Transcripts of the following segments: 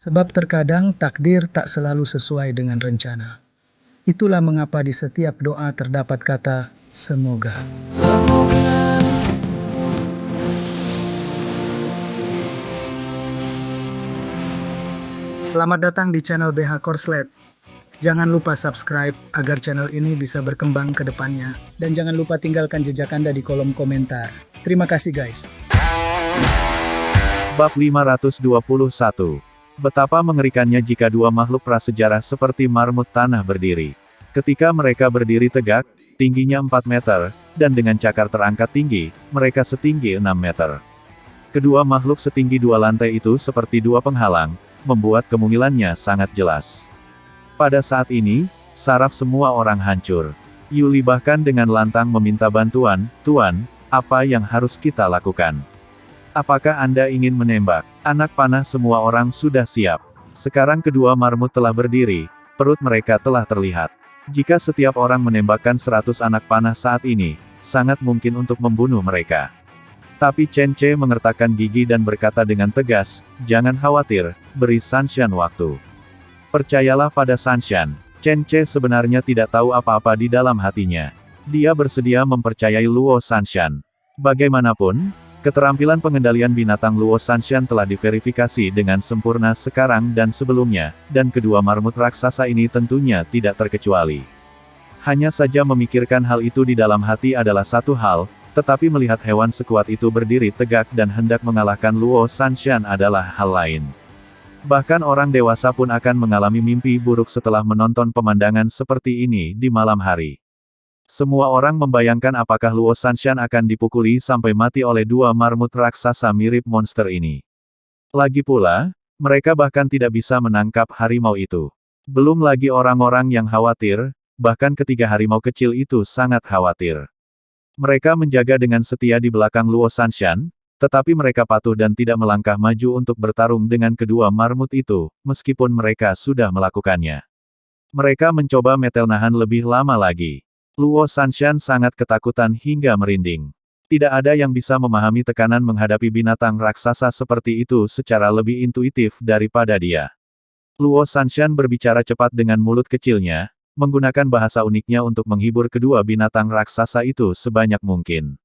Sebab terkadang takdir tak selalu sesuai dengan rencana. Itulah mengapa di setiap doa terdapat kata semoga. Selamat datang di channel BH Korslet. Jangan lupa subscribe agar channel ini bisa berkembang ke depannya. Dan jangan lupa tinggalkan jejak Anda di kolom komentar. Terima kasih guys. Bab 521. Betapa mengerikannya jika dua makhluk prasejarah seperti marmut tanah berdiri. Ketika mereka berdiri tegak, tingginya 4 meter, dan dengan cakar terangkat tinggi, mereka setinggi 6 meter. Kedua makhluk setinggi 2 lantai itu seperti dua penghalang, membuat kemungilannya sangat jelas. Pada saat ini, saraf semua orang hancur. Yuli bahkan dengan lantang meminta bantuan, "Tuan, apa yang harus kita lakukan? Apakah Anda ingin menembak?" Anak panah semua orang sudah siap. Sekarang kedua marmut telah berdiri, perut mereka telah terlihat. Jika setiap orang menembakkan 100 anak panah saat ini, sangat mungkin untuk membunuh mereka. Tapi Chen Ce mengertakkan gigi dan berkata dengan tegas, "Jangan khawatir, beri Sanshan waktu." Percayalah pada Sanshan. Chen Ce sebenarnya tidak tahu apa-apa di dalam hatinya. Dia bersedia mempercayai Luo Sanshan. Bagaimanapun, keterampilan pengendalian binatang Luo Sanshan telah diverifikasi dengan sempurna sekarang dan sebelumnya, dan kedua marmut raksasa ini tentunya tidak terkecuali. Hanya saja memikirkan hal itu di dalam hati adalah satu hal, tetapi melihat hewan sekuat itu berdiri tegak dan hendak mengalahkan Luo Sanshan adalah hal lain. Bahkan orang dewasa pun akan mengalami mimpi buruk setelah menonton pemandangan seperti ini di malam hari. Semua orang membayangkan apakah Luo Sanshan akan dipukuli sampai mati oleh dua marmut raksasa mirip monster ini. Lagi pula, mereka bahkan tidak bisa menangkap harimau itu. Belum lagi orang-orang yang khawatir, bahkan ketiga harimau kecil itu sangat khawatir. Mereka menjaga dengan setia di belakang Luo Sanshan, tetapi mereka patuh dan tidak melangkah maju untuk bertarung dengan kedua marmut itu, meskipun mereka sudah melakukannya. Mereka mencoba metel nahan lebih lama lagi. Luo Sanshan sangat ketakutan hingga merinding. Tidak ada yang bisa memahami tekanan menghadapi binatang raksasa seperti itu secara lebih intuitif daripada dia. Luo Sanshan berbicara cepat dengan mulut kecilnya, menggunakan bahasa uniknya untuk menghibur kedua binatang raksasa itu sebanyak mungkin.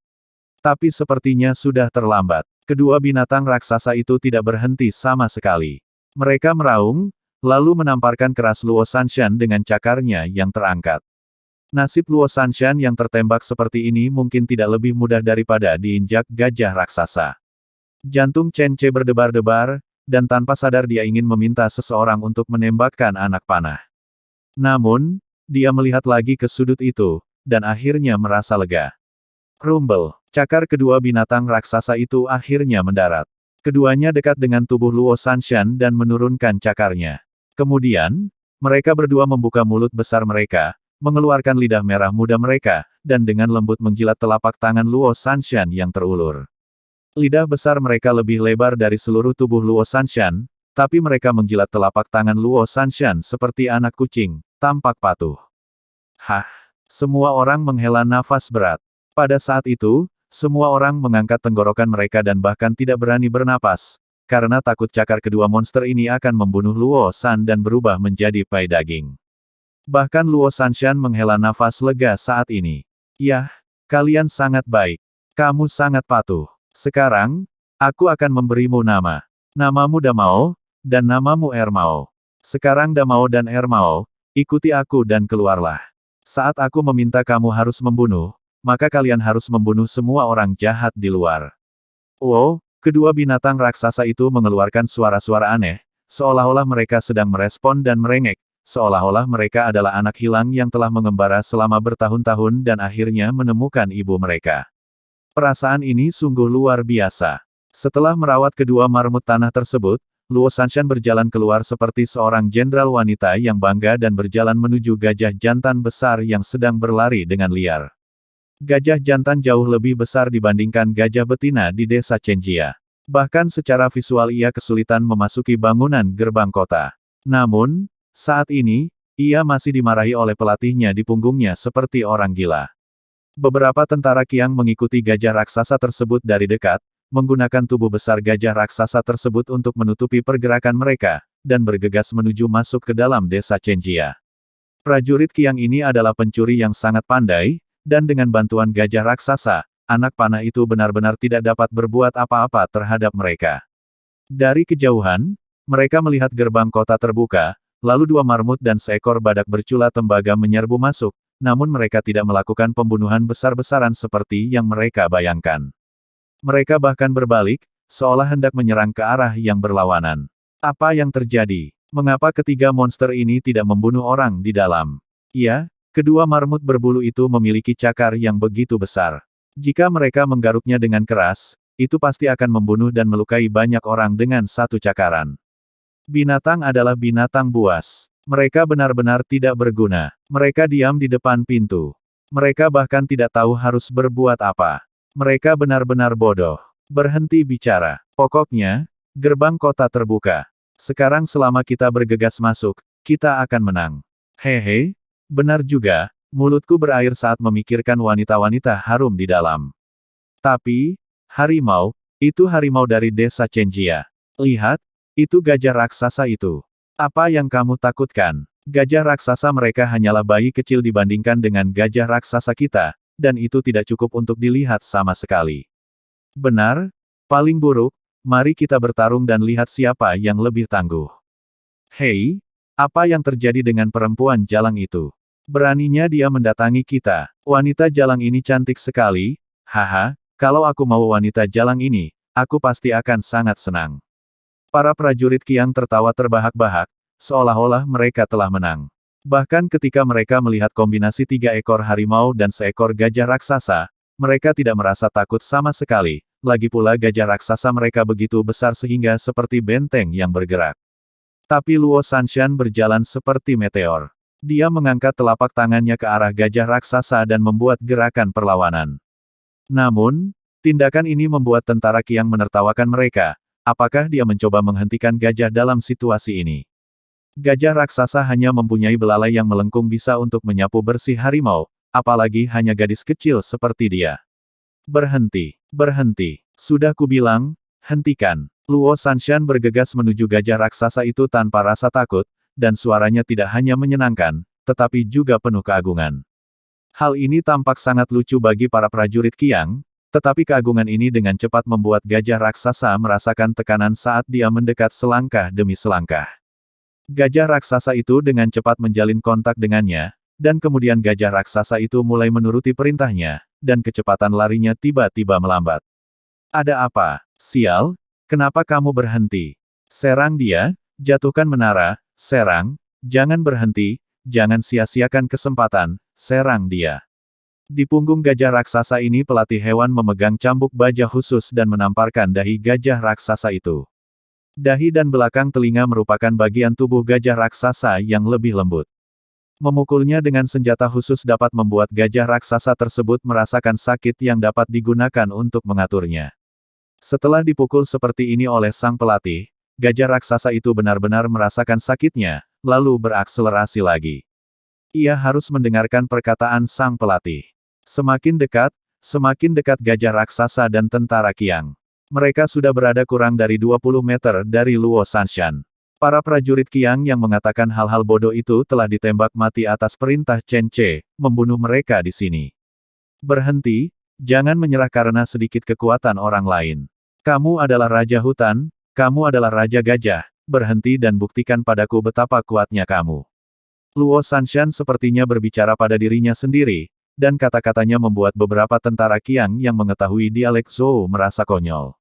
Tapi sepertinya sudah terlambat. Kedua binatang raksasa itu tidak berhenti sama sekali. Mereka meraung, lalu menamparkan keras Luo Sanshan dengan cakarnya yang terangkat. Nasib Luo Sanshan yang tertembak seperti ini mungkin tidak lebih mudah daripada diinjak gajah raksasa. Jantung Chen Ce berdebar-debar, dan tanpa sadar dia ingin meminta seseorang untuk menembakkan anak panah. Namun, dia melihat lagi ke sudut itu, dan akhirnya merasa lega. Rumbel. Cakar kedua binatang raksasa itu akhirnya mendarat. Keduanya dekat dengan tubuh Luo Sanshan dan menurunkan cakarnya. Kemudian, mereka berdua membuka mulut besar mereka, mengeluarkan lidah merah muda mereka, dan dengan lembut menjilat telapak tangan Luo Sanshan yang terulur. Lidah besar mereka lebih lebar dari seluruh tubuh Luo Sanshan, tapi mereka menjilat telapak tangan Luo Sanshan seperti anak kucing, tampak patuh. Hah! Semua orang menghela nafas berat. Pada saat itu, semua orang mengangkat tenggorokan mereka dan bahkan tidak berani bernapas, karena takut cakar kedua monster ini akan membunuh Luo San dan berubah menjadi pai daging. Bahkan Luo Sanshan menghela nafas lega saat ini. Yah, kalian sangat baik. Kamu sangat patuh. Sekarang, aku akan memberimu nama. Namamu Damao, dan namamu Ermao. Sekarang Damao dan Ermao, ikuti aku dan keluarlah. Saat aku meminta kamu harus membunuh, maka kalian harus membunuh semua orang jahat di luar. Wow, kedua binatang raksasa itu mengeluarkan suara-suara aneh, seolah-olah mereka sedang merespon dan merengek, seolah-olah mereka adalah anak hilang yang telah mengembara selama bertahun-tahun dan akhirnya menemukan ibu mereka. Perasaan ini sungguh luar biasa. Setelah merawat kedua marmut tanah tersebut, Luo Sanshan berjalan keluar seperti seorang jenderal wanita yang bangga dan berjalan menuju gajah jantan besar yang sedang berlari dengan liar. Gajah jantan jauh lebih besar dibandingkan gajah betina di desa Chenjia. Bahkan secara visual ia kesulitan memasuki bangunan gerbang kota. Namun, saat ini, ia masih dimarahi oleh pelatihnya di punggungnya seperti orang gila. Beberapa tentara Qiang mengikuti gajah raksasa tersebut dari dekat, menggunakan tubuh besar gajah raksasa tersebut untuk menutupi pergerakan mereka, dan bergegas menuju masuk ke dalam desa Chenjia. Prajurit Qiang ini adalah pencuri yang sangat pandai, dan dengan bantuan gajah raksasa, anak panah itu benar-benar tidak dapat berbuat apa-apa terhadap mereka. Dari kejauhan, mereka melihat gerbang kota terbuka, lalu dua marmut dan seekor badak bercula tembaga menyerbu masuk, namun mereka tidak melakukan pembunuhan besar-besaran seperti yang mereka bayangkan. Mereka bahkan berbalik, seolah hendak menyerang ke arah yang berlawanan. Apa yang terjadi? Mengapa ketiga monster ini tidak membunuh orang di dalam? Ya, kedua marmut berbulu itu memiliki cakar yang begitu besar. Jika mereka menggaruknya dengan keras, itu pasti akan membunuh dan melukai banyak orang dengan satu cakaran. Binatang adalah binatang buas. Mereka benar-benar tidak berguna. Mereka diam di depan pintu. Mereka bahkan tidak tahu harus berbuat apa. Mereka benar-benar bodoh. Berhenti bicara. Pokoknya, gerbang kota terbuka. Sekarang selama kita bergegas masuk, kita akan menang. Hehe, benar juga, mulutku berair saat memikirkan wanita-wanita harum di dalam. Tapi, harimau, itu harimau dari desa Chenjia. Lihat, itu gajah raksasa itu. Apa yang kamu takutkan? Gajah raksasa mereka hanyalah bayi kecil dibandingkan dengan gajah raksasa kita, dan itu tidak cukup untuk dilihat sama sekali. Benar, paling buruk, mari kita bertarung dan lihat siapa yang lebih tangguh. Hei, apa yang terjadi dengan perempuan jalang itu? Beraninya dia mendatangi kita. Wanita jalang ini cantik sekali, haha, kalau aku mau wanita jalang ini, aku pasti akan sangat senang. Para prajurit Qiang tertawa terbahak-bahak, seolah-olah mereka telah menang. Bahkan ketika mereka melihat kombinasi 3 ekor harimau dan seekor gajah raksasa, mereka tidak merasa takut sama sekali, lagi pula gajah raksasa mereka begitu besar sehingga seperti benteng yang bergerak. Tapi Luo Sanshan berjalan seperti meteor. Dia mengangkat telapak tangannya ke arah gajah raksasa dan membuat gerakan perlawanan. Namun, tindakan ini membuat tentara Qiang menertawakan mereka. Apakah dia mencoba menghentikan gajah dalam situasi ini? Gajah raksasa hanya mempunyai belalai yang melengkung bisa untuk menyapu bersih harimau, apalagi hanya gadis kecil seperti dia. Berhenti, berhenti. Sudah kubilang, hentikan. Luo Sanshan bergegas menuju gajah raksasa itu tanpa rasa takut, dan suaranya tidak hanya menyenangkan, tetapi juga penuh keagungan. Hal ini tampak sangat lucu bagi para prajurit Qiang, tetapi keagungan ini dengan cepat membuat gajah raksasa merasakan tekanan saat dia mendekat selangkah demi selangkah. Gajah raksasa itu dengan cepat menjalin kontak dengannya, dan kemudian gajah raksasa itu mulai menuruti perintahnya, dan kecepatan larinya tiba-tiba melambat. Ada apa? Sial, kenapa kamu berhenti? Serang dia, jatuhkan menara, serang, jangan berhenti, jangan sia-siakan kesempatan, serang dia. Di punggung gajah raksasa ini pelatih hewan memegang cambuk baja khusus dan menamparkan dahi gajah raksasa itu. Dahi dan belakang telinga merupakan bagian tubuh gajah raksasa yang lebih lembut. Memukulnya dengan senjata khusus dapat membuat gajah raksasa tersebut merasakan sakit yang dapat digunakan untuk mengaturnya. Setelah dipukul seperti ini oleh sang pelatih, gajah raksasa itu benar-benar merasakan sakitnya, lalu berakselerasi lagi. Ia harus mendengarkan perkataan sang pelatih. Semakin dekat gajah raksasa dan tentara Qiang. Mereka sudah berada kurang dari 20 meter dari Luo Sanshan. Para prajurit Qiang yang mengatakan hal-hal bodoh itu telah ditembak mati atas perintah Chen Ce, membunuh mereka di sini. Berhenti, jangan menyerah karena sedikit kekuatan orang lain. Kamu adalah Raja Hutan, kamu adalah Raja Gajah, berhenti dan buktikan padaku betapa kuatnya kamu. Luo Sanshan sepertinya berbicara pada dirinya sendiri, dan kata-katanya membuat beberapa tentara Qiang yang mengetahui dialek Zhou merasa konyol.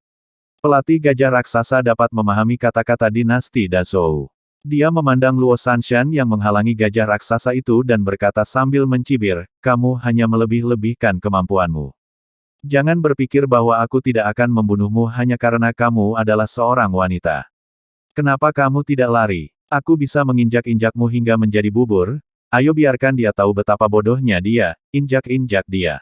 Pelatih gajah raksasa dapat memahami kata-kata dinasti Dazhou. Dia memandang Luo Sanshan yang menghalangi gajah raksasa itu dan berkata sambil mencibir, kamu hanya melebih-lebihkan kemampuanmu. Jangan berpikir bahwa aku tidak akan membunuhmu hanya karena kamu adalah seorang wanita. Kenapa kamu tidak lari? Aku bisa menginjak-injakmu hingga menjadi bubur, ayo biarkan dia tahu betapa bodohnya dia, injak-injak dia.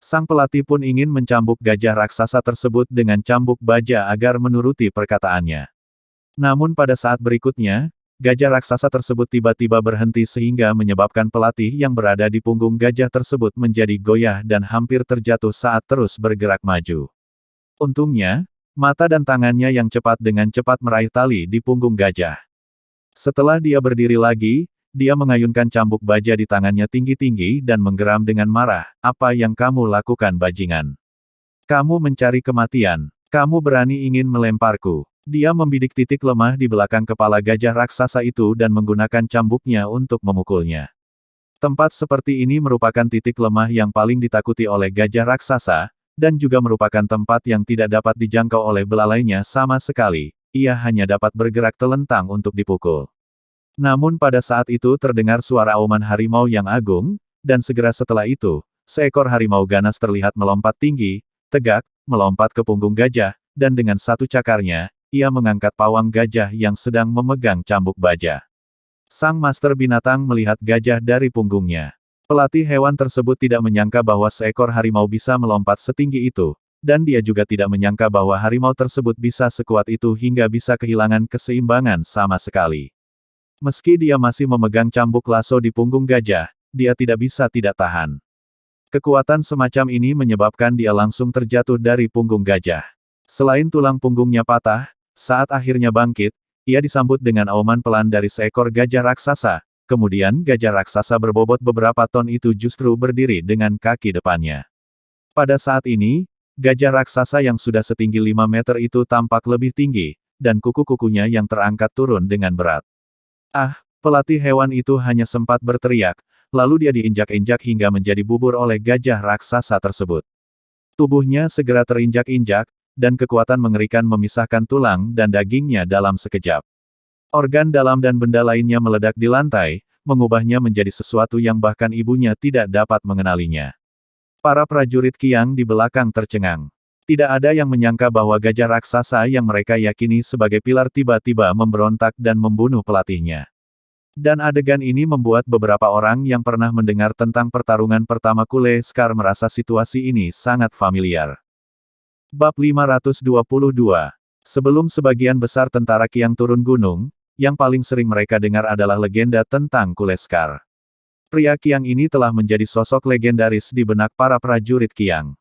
Sang pelatih pun ingin mencambuk gajah raksasa tersebut dengan cambuk baja agar menuruti perkataannya. Namun pada saat berikutnya, gajah raksasa tersebut tiba-tiba berhenti sehingga menyebabkan pelatih yang berada di punggung gajah tersebut menjadi goyah dan hampir terjatuh saat terus bergerak maju. Untungnya, mata dan tangannya yang cepat dengan cepat meraih tali di punggung gajah. Setelah dia berdiri lagi, dia mengayunkan cambuk baja di tangannya tinggi-tinggi dan menggeram dengan marah, "Apa yang kamu lakukan bajingan? Kamu mencari kematian. Kamu berani ingin melemparku." Dia membidik titik lemah di belakang kepala gajah raksasa itu dan menggunakan cambuknya untuk memukulnya. Tempat seperti ini merupakan titik lemah yang paling ditakuti oleh gajah raksasa, dan juga merupakan tempat yang tidak dapat dijangkau oleh belalainya sama sekali. Ia hanya dapat bergerak telentang untuk dipukul. Namun pada saat itu terdengar suara auman harimau yang agung, dan segera setelah itu, seekor harimau ganas terlihat melompat tinggi, tegak, melompat ke punggung gajah, dan dengan satu cakarnya, ia mengangkat pawang gajah yang sedang memegang cambuk baja. Sang master binatang melihat gajah dari punggungnya. Pelatih hewan tersebut tidak menyangka bahwa seekor harimau bisa melompat setinggi itu, dan dia juga tidak menyangka bahwa harimau tersebut bisa sekuat itu hingga bisa kehilangan keseimbangan sama sekali. Meski dia masih memegang cambuk lasso di punggung gajah, dia tidak bisa tidak tahan. Kekuatan semacam ini menyebabkan dia langsung terjatuh dari punggung gajah. Selain tulang punggungnya patah, saat akhirnya bangkit, ia disambut dengan auman pelan dari seekor gajah raksasa. Kemudian gajah raksasa berbobot beberapa ton itu justru berdiri dengan kaki depannya. Pada saat ini, gajah raksasa yang sudah setinggi 5 meter itu tampak lebih tinggi, dan kuku-kukunya yang terangkat turun dengan berat. Ah, pelatih hewan itu hanya sempat berteriak, lalu dia diinjak-injak hingga menjadi bubur oleh gajah raksasa tersebut. Tubuhnya segera terinjak-injak, dan kekuatan mengerikan memisahkan tulang dan dagingnya dalam sekejap. Organ dalam dan benda lainnya meledak di lantai, mengubahnya menjadi sesuatu yang bahkan ibunya tidak dapat mengenalinya. Para prajurit Qiang di belakang tercengang. Tidak ada yang menyangka bahwa gajah raksasa yang mereka yakini sebagai pilar tiba-tiba memberontak dan membunuh pelatihnya. Dan adegan ini membuat beberapa orang yang pernah mendengar tentang pertarungan pertama Kule Scar merasa situasi ini sangat familiar. Bab 522. Sebelum sebagian besar tentara Qiang turun gunung, yang paling sering mereka dengar adalah legenda tentang Kule Scar. Pria Qiang ini telah menjadi sosok legendaris di benak para prajurit Qiang.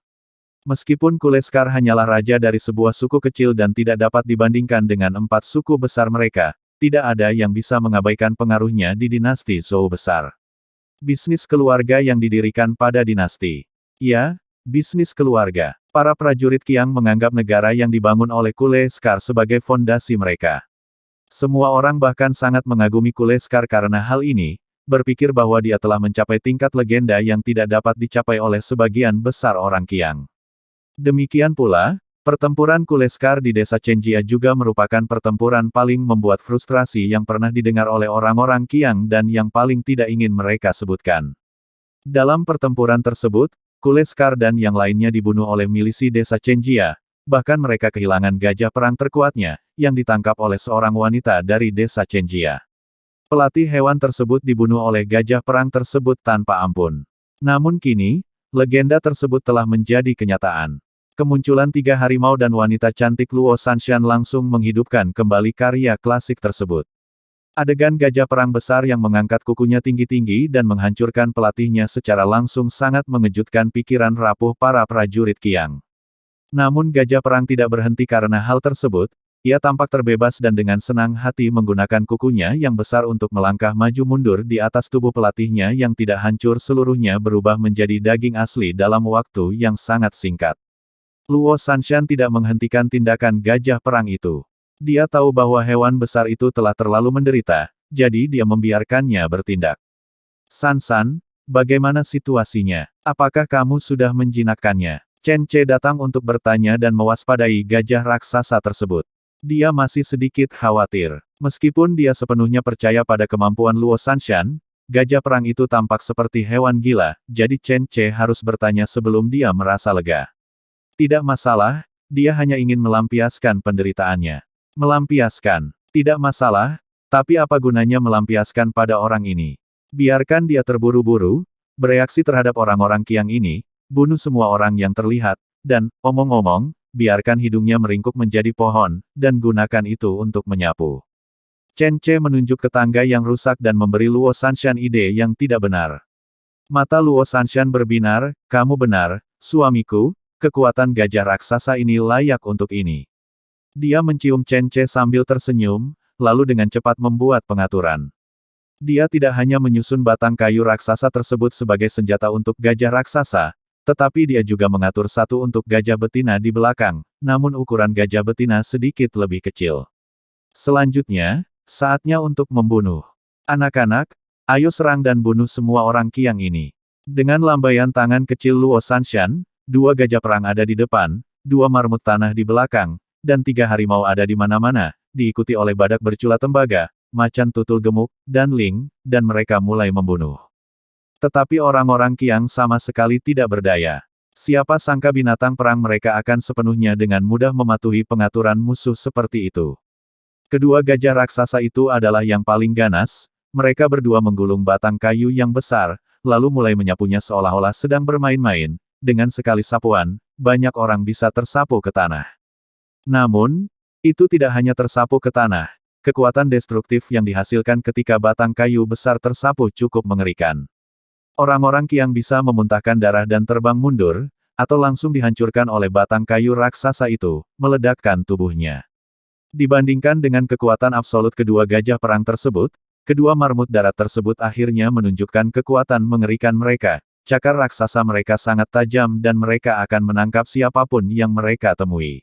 Meskipun Kule Scar hanyalah raja dari sebuah suku kecil dan tidak dapat dibandingkan dengan 4 suku besar mereka, tidak ada yang bisa mengabaikan pengaruhnya di dinasti Zhou besar. Bisnis keluarga yang didirikan pada dinasti. Ya, bisnis keluarga. Para prajurit Qiang menganggap negara yang dibangun oleh Kule Scar sebagai fondasi mereka. Semua orang bahkan sangat mengagumi Kule Scar karena hal ini, berpikir bahwa dia telah mencapai tingkat legenda yang tidak dapat dicapai oleh sebagian besar orang Qiang. Demikian pula, pertempuran Kule Scar di desa Chenjia juga merupakan pertempuran paling membuat frustrasi yang pernah didengar oleh orang-orang Qiang dan yang paling tidak ingin mereka sebutkan. Dalam pertempuran tersebut, Kule Scar dan yang lainnya dibunuh oleh milisi desa Chenjia, bahkan mereka kehilangan gajah perang terkuatnya, yang ditangkap oleh seorang wanita dari desa Chenjia. Pelatih hewan tersebut dibunuh oleh gajah perang tersebut tanpa ampun. Namun kini, legenda tersebut telah menjadi kenyataan. Kemunculan 3 harimau dan wanita cantik Luo Sanshan langsung menghidupkan kembali karya klasik tersebut. Adegan gajah perang besar yang mengangkat kukunya tinggi-tinggi dan menghancurkan pelatihnya secara langsung sangat mengejutkan pikiran rapuh para prajurit Qiang. Namun gajah perang tidak berhenti karena hal tersebut. Ia tampak terbebas dan dengan senang hati menggunakan kukunya yang besar untuk melangkah maju mundur di atas tubuh pelatihnya yang tidak hancur seluruhnya berubah menjadi daging asli dalam waktu yang sangat singkat. Luo Sanshan tidak menghentikan tindakan gajah perang itu. Dia tahu bahwa hewan besar itu telah terlalu menderita, jadi dia membiarkannya bertindak. San, bagaimana situasinya? Apakah kamu sudah menjinakkannya? Chen Ce datang untuk bertanya dan mewaspadai gajah raksasa tersebut. Dia masih sedikit khawatir. Meskipun dia sepenuhnya percaya pada kemampuan Luo Sanshan, gajah perang itu tampak seperti hewan gila, jadi Chen Ce harus bertanya sebelum dia merasa lega. Tidak masalah, dia hanya ingin melampiaskan penderitaannya. Melampiaskan. Tidak masalah, tapi apa gunanya melampiaskan pada orang ini? Biarkan dia terburu-buru, bereaksi terhadap orang-orang Qiang ini, bunuh semua orang yang terlihat, dan, omong-omong, biarkan hidungnya meringkuk menjadi pohon, dan gunakan itu untuk menyapu. Chen Ce menunjuk ke tangga yang rusak dan memberi Luo Sanshan ide yang tidak benar. Mata Luo Sanshan berbinar, kamu benar, suamiku, kekuatan gajah raksasa ini layak untuk ini. Dia mencium Chen Ce sambil tersenyum, lalu dengan cepat membuat pengaturan. Dia tidak hanya menyusun batang kayu raksasa tersebut sebagai senjata untuk gajah raksasa, tetapi dia juga mengatur satu untuk gajah betina di belakang, namun ukuran gajah betina sedikit lebih kecil. Selanjutnya, saatnya untuk membunuh. Anak-anak, ayo serang dan bunuh semua orang Qiang ini. Dengan lambaian tangan kecil Luo Sanshan, 2 gajah perang ada di depan, 2 marmut tanah di belakang, dan 3 harimau ada di mana-mana, diikuti oleh badak bercula tembaga, macan tutul gemuk, dan Ling, dan mereka mulai membunuh. Tetapi orang-orang Qiang sama sekali tidak berdaya. Siapa sangka binatang perang mereka akan sepenuhnya dengan mudah mematuhi pengaturan musuh seperti itu. Kedua gajah raksasa itu adalah yang paling ganas, mereka berdua menggulung batang kayu yang besar, lalu mulai menyapunya seolah-olah sedang bermain-main, dengan sekali sapuan, banyak orang bisa tersapu ke tanah. Namun, itu tidak hanya tersapu ke tanah, kekuatan destruktif yang dihasilkan ketika batang kayu besar tersapu cukup mengerikan. Orang-orang Qiang bisa memuntahkan darah dan terbang mundur, atau langsung dihancurkan oleh batang kayu raksasa itu, meledakkan tubuhnya. Dibandingkan dengan kekuatan absolut kedua gajah perang tersebut, kedua marmut darat tersebut akhirnya menunjukkan kekuatan mengerikan mereka. Cakar raksasa mereka sangat tajam dan mereka akan menangkap siapapun yang mereka temui.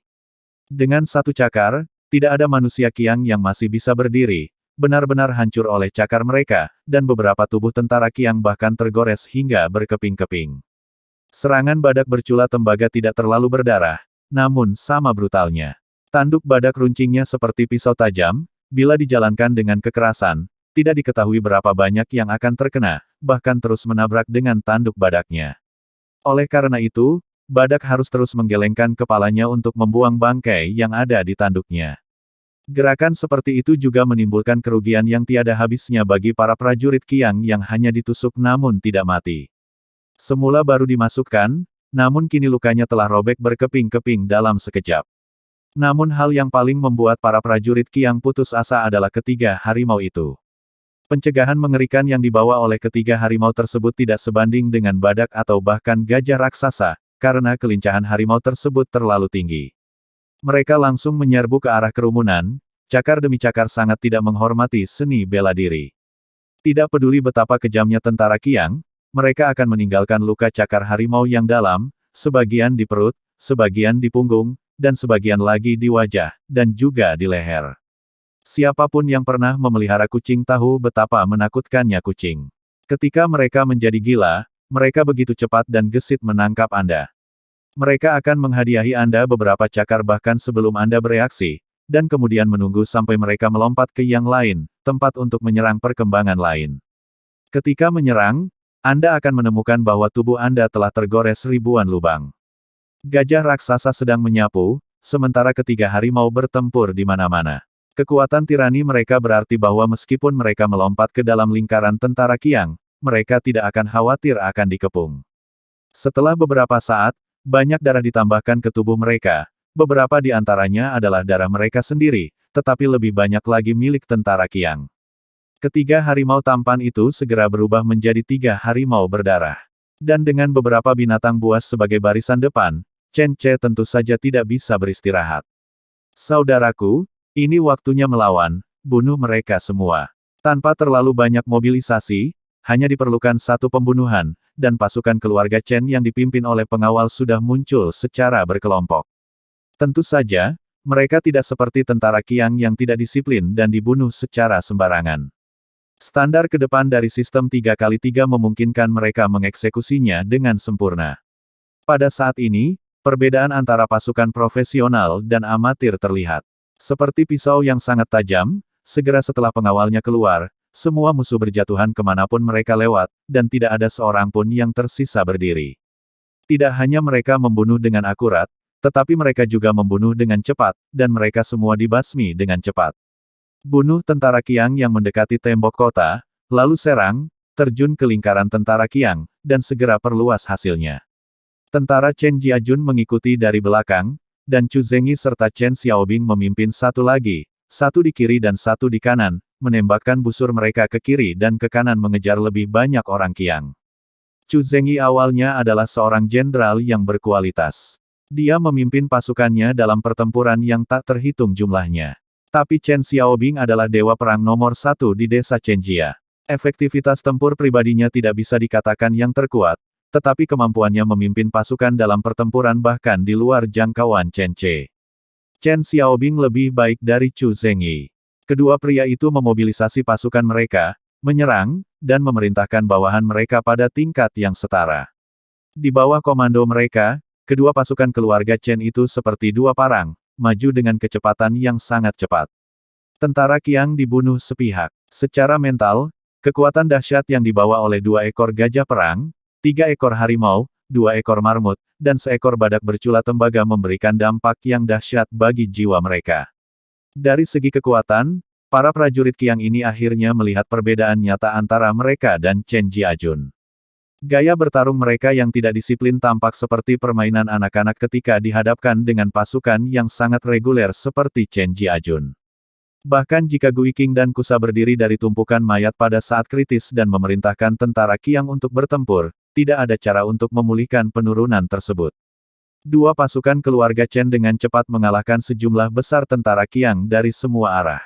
Dengan satu cakar, tidak ada manusia Qiang yang masih bisa berdiri, benar-benar hancur oleh cakar mereka, dan beberapa tubuh tentara Qiang bahkan tergores hingga berkeping-keping. Serangan badak bercula tembaga tidak terlalu berdarah, namun sama brutalnya. Tanduk badak runcingnya seperti pisau tajam, bila dijalankan dengan kekerasan, tidak diketahui berapa banyak yang akan terkena, bahkan terus menabrak dengan tanduk badaknya. Oleh karena itu, badak harus terus menggelengkan kepalanya untuk membuang bangkai yang ada di tanduknya. Gerakan seperti itu juga menimbulkan kerugian yang tiada habisnya bagi para prajurit Qiang yang hanya ditusuk namun tidak mati. Semula baru dimasukkan, namun kini lukanya telah robek berkeping-keping dalam sekejap. Namun hal yang paling membuat para prajurit Qiang putus asa adalah ketiga harimau itu. Pencegahan mengerikan yang dibawa oleh ketiga harimau tersebut tidak sebanding dengan badak atau bahkan gajah raksasa, karena kelincahan harimau tersebut terlalu tinggi. Mereka langsung menyerbu ke arah kerumunan, cakar demi cakar sangat tidak menghormati seni bela diri. Tidak peduli betapa kejamnya tentara Qiang, mereka akan meninggalkan luka cakar harimau yang dalam, sebagian di perut, sebagian di punggung, dan sebagian lagi di wajah, dan juga di leher. Siapapun yang pernah memelihara kucing tahu betapa menakutkannya kucing. Ketika mereka menjadi gila, mereka begitu cepat dan gesit menangkap Anda. Mereka akan menghadiahi Anda beberapa cakar bahkan sebelum Anda bereaksi, dan kemudian menunggu sampai mereka melompat ke yang lain, tempat untuk menyerang perkembangan lain. Ketika menyerang, Anda akan menemukan bahwa tubuh Anda telah tergores ribuan lubang. Gajah raksasa sedang menyapu, sementara ketiga harimau bertempur di mana-mana. Kekuatan tirani mereka berarti bahwa meskipun mereka melompat ke dalam lingkaran tentara Qiang, mereka tidak akan khawatir akan dikepung. Setelah beberapa saat, banyak darah ditambahkan ke tubuh mereka, beberapa di antaranya adalah darah mereka sendiri, tetapi lebih banyak lagi milik tentara Qiang. Ketiga harimau tampan itu segera berubah menjadi 3 harimau berdarah. Dan dengan beberapa binatang buas sebagai barisan depan, Chen Ce tentu saja tidak bisa beristirahat. Saudaraku, ini waktunya melawan, bunuh mereka semua. Tanpa terlalu banyak mobilisasi, hanya diperlukan satu pembunuhan, dan pasukan keluarga Chen yang dipimpin oleh pengawal sudah muncul secara berkelompok. Tentu saja, mereka tidak seperti tentara Qiang yang tidak disiplin dan dibunuh secara sembarangan. Standar ke depan dari sistem 3x3 memungkinkan mereka mengeksekusinya dengan sempurna. Pada saat ini, perbedaan antara pasukan profesional dan amatir terlihat. Seperti pisau yang sangat tajam, segera setelah pengawalnya keluar, semua musuh berjatuhan kemanapun mereka lewat, dan tidak ada seorang pun yang tersisa berdiri. Tidak hanya mereka membunuh dengan akurat, tetapi mereka juga membunuh dengan cepat, dan mereka semua dibasmi dengan cepat. Bunuh tentara Qiang yang mendekati tembok kota, lalu serang, terjun ke lingkaran tentara Qiang, dan segera perluas hasilnya. Tentara Chen Jiajun mengikuti dari belakang, dan Chu Zengyi serta Chen Xiaobing memimpin satu lagi, satu di kiri dan satu di kanan, menembakkan busur mereka ke kiri dan ke kanan mengejar lebih banyak orang Qiang. Chu Zengyi awalnya adalah seorang jenderal yang berkualitas. Dia memimpin pasukannya dalam pertempuran yang tak terhitung jumlahnya. Tapi Chen Xiaobing adalah dewa perang nomor satu di desa Chenjia. Efektivitas tempur pribadinya tidak bisa dikatakan yang terkuat, tetapi kemampuannya memimpin pasukan dalam pertempuran bahkan di luar jangkauan Chen Ce. Chen Xiaobing lebih baik dari Chu Zhengyi. Kedua pria itu memobilisasi pasukan mereka, menyerang, dan memerintahkan bawahan mereka pada tingkat yang setara. Di bawah komando mereka, kedua pasukan keluarga Chen itu seperti dua parang, maju dengan kecepatan yang sangat cepat. Tentara Qiang dibunuh sepihak. Secara mental, kekuatan dahsyat yang dibawa oleh 2 ekor gajah perang, 3 ekor harimau, 2 ekor marmut, dan seekor badak bercula tembaga memberikan dampak yang dahsyat bagi jiwa mereka. Dari segi kekuatan, para prajurit Qiang ini akhirnya melihat perbedaan nyata antara mereka dan Chen Jiajun. Gaya bertarung mereka yang tidak disiplin tampak seperti permainan anak-anak ketika dihadapkan dengan pasukan yang sangat reguler seperti Chen Jiajun. Bahkan jika Gui Qing dan Kusa berdiri dari tumpukan mayat pada saat kritis dan memerintahkan tentara Qiang untuk bertempur, tidak ada cara untuk memulihkan penurunan tersebut. Dua pasukan keluarga Chen dengan cepat mengalahkan sejumlah besar tentara Qiang dari semua arah.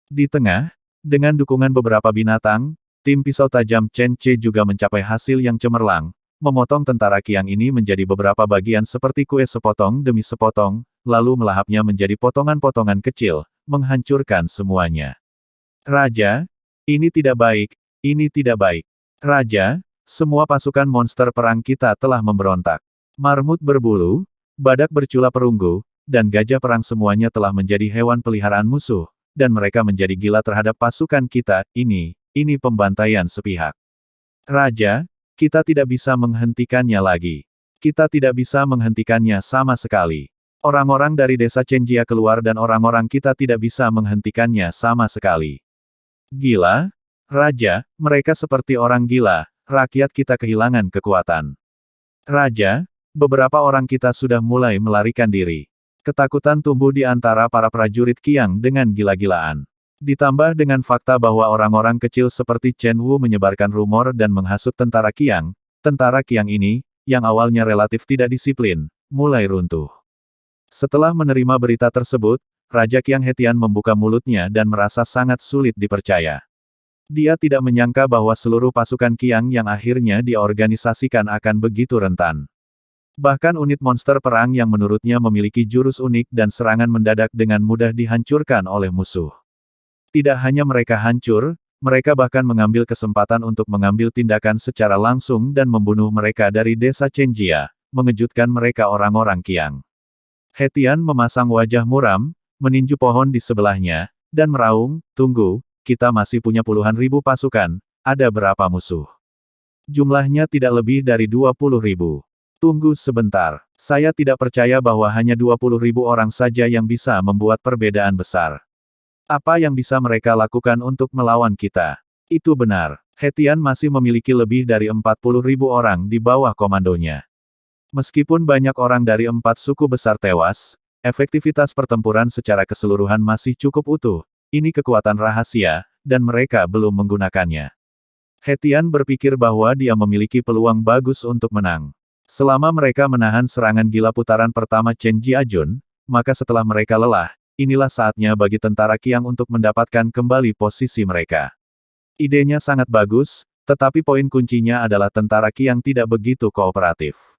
Di tengah, dengan dukungan beberapa binatang, tim pisau tajam Chen Ce juga mencapai hasil yang cemerlang, memotong tentara Qiang ini menjadi beberapa bagian seperti kue sepotong demi sepotong, lalu melahapnya menjadi potongan-potongan kecil, menghancurkan semuanya. Raja, ini tidak baik, ini tidak baik. Raja, semua pasukan monster perang kita telah memberontak. Marmut berbulu, badak bercula perunggu, dan gajah perang semuanya telah menjadi hewan peliharaan musuh, dan mereka menjadi gila terhadap pasukan kita, ini pembantaian sepihak. Raja, kita tidak bisa menghentikannya lagi. Kita tidak bisa menghentikannya sama sekali. Orang-orang dari desa Chenjia keluar dan orang-orang kita tidak bisa menghentikannya sama sekali. Gila? Raja, mereka seperti orang gila, rakyat kita kehilangan kekuatan. Raja, beberapa orang kita sudah mulai melarikan diri. Ketakutan tumbuh di antara para prajurit Qiang dengan gila-gilaan. Ditambah dengan fakta bahwa orang-orang kecil seperti Chen Wu menyebarkan rumor dan menghasut tentara Qiang ini, yang awalnya relatif tidak disiplin, mulai runtuh. Setelah menerima berita tersebut, Raja Qiang Hetian membuka mulutnya dan merasa sangat sulit dipercaya. Dia tidak menyangka bahwa seluruh pasukan Qiang yang akhirnya diorganisasikan akan begitu rentan. Bahkan unit monster perang yang menurutnya memiliki jurus unik dan serangan mendadak dengan mudah dihancurkan oleh musuh. Tidak hanya mereka hancur, mereka bahkan mengambil kesempatan untuk mengambil tindakan secara langsung dan membunuh mereka dari desa Chenjia, mengejutkan mereka orang-orang Qiang. Hetian memasang wajah muram, meninju pohon di sebelahnya, dan meraung, "Tunggu, kita masih punya puluhan ribu pasukan, ada berapa musuh? Jumlahnya tidak lebih dari 20.000. Tunggu sebentar, saya tidak percaya bahwa hanya 20.000 orang saja yang bisa membuat perbedaan besar. Apa yang bisa mereka lakukan untuk melawan kita? Itu benar, Hetian masih memiliki lebih dari 40.000 orang di bawah komandonya. Meskipun banyak orang dari 4 suku besar tewas, efektivitas pertempuran secara keseluruhan masih cukup utuh. Ini kekuatan rahasia, dan mereka belum menggunakannya. Hetian berpikir bahwa dia memiliki peluang bagus untuk menang. Selama mereka menahan serangan gila putaran pertama Chen Jiajun, maka setelah mereka lelah, inilah saatnya bagi tentara Qiang untuk mendapatkan kembali posisi mereka. Idenya sangat bagus, tetapi poin kuncinya adalah tentara Qiang tidak begitu kooperatif.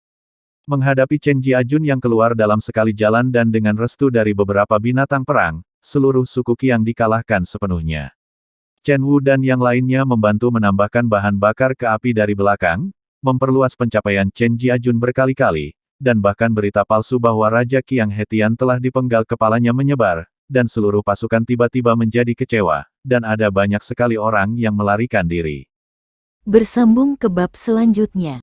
Menghadapi Chen Jiajun yang keluar dalam sekali jalan dan dengan restu dari beberapa binatang perang, seluruh suku Qiang dikalahkan sepenuhnya. Chen Wu dan yang lainnya membantu menambahkan bahan bakar ke api dari belakang, memperluas pencapaian Chen Jiajun berkali-kali, dan bahkan berita palsu bahwa Raja Qiang Hetian telah dipenggal kepalanya menyebar, dan seluruh pasukan tiba-tiba menjadi kecewa, dan ada banyak sekali orang yang melarikan diri. Bersambung ke bab selanjutnya.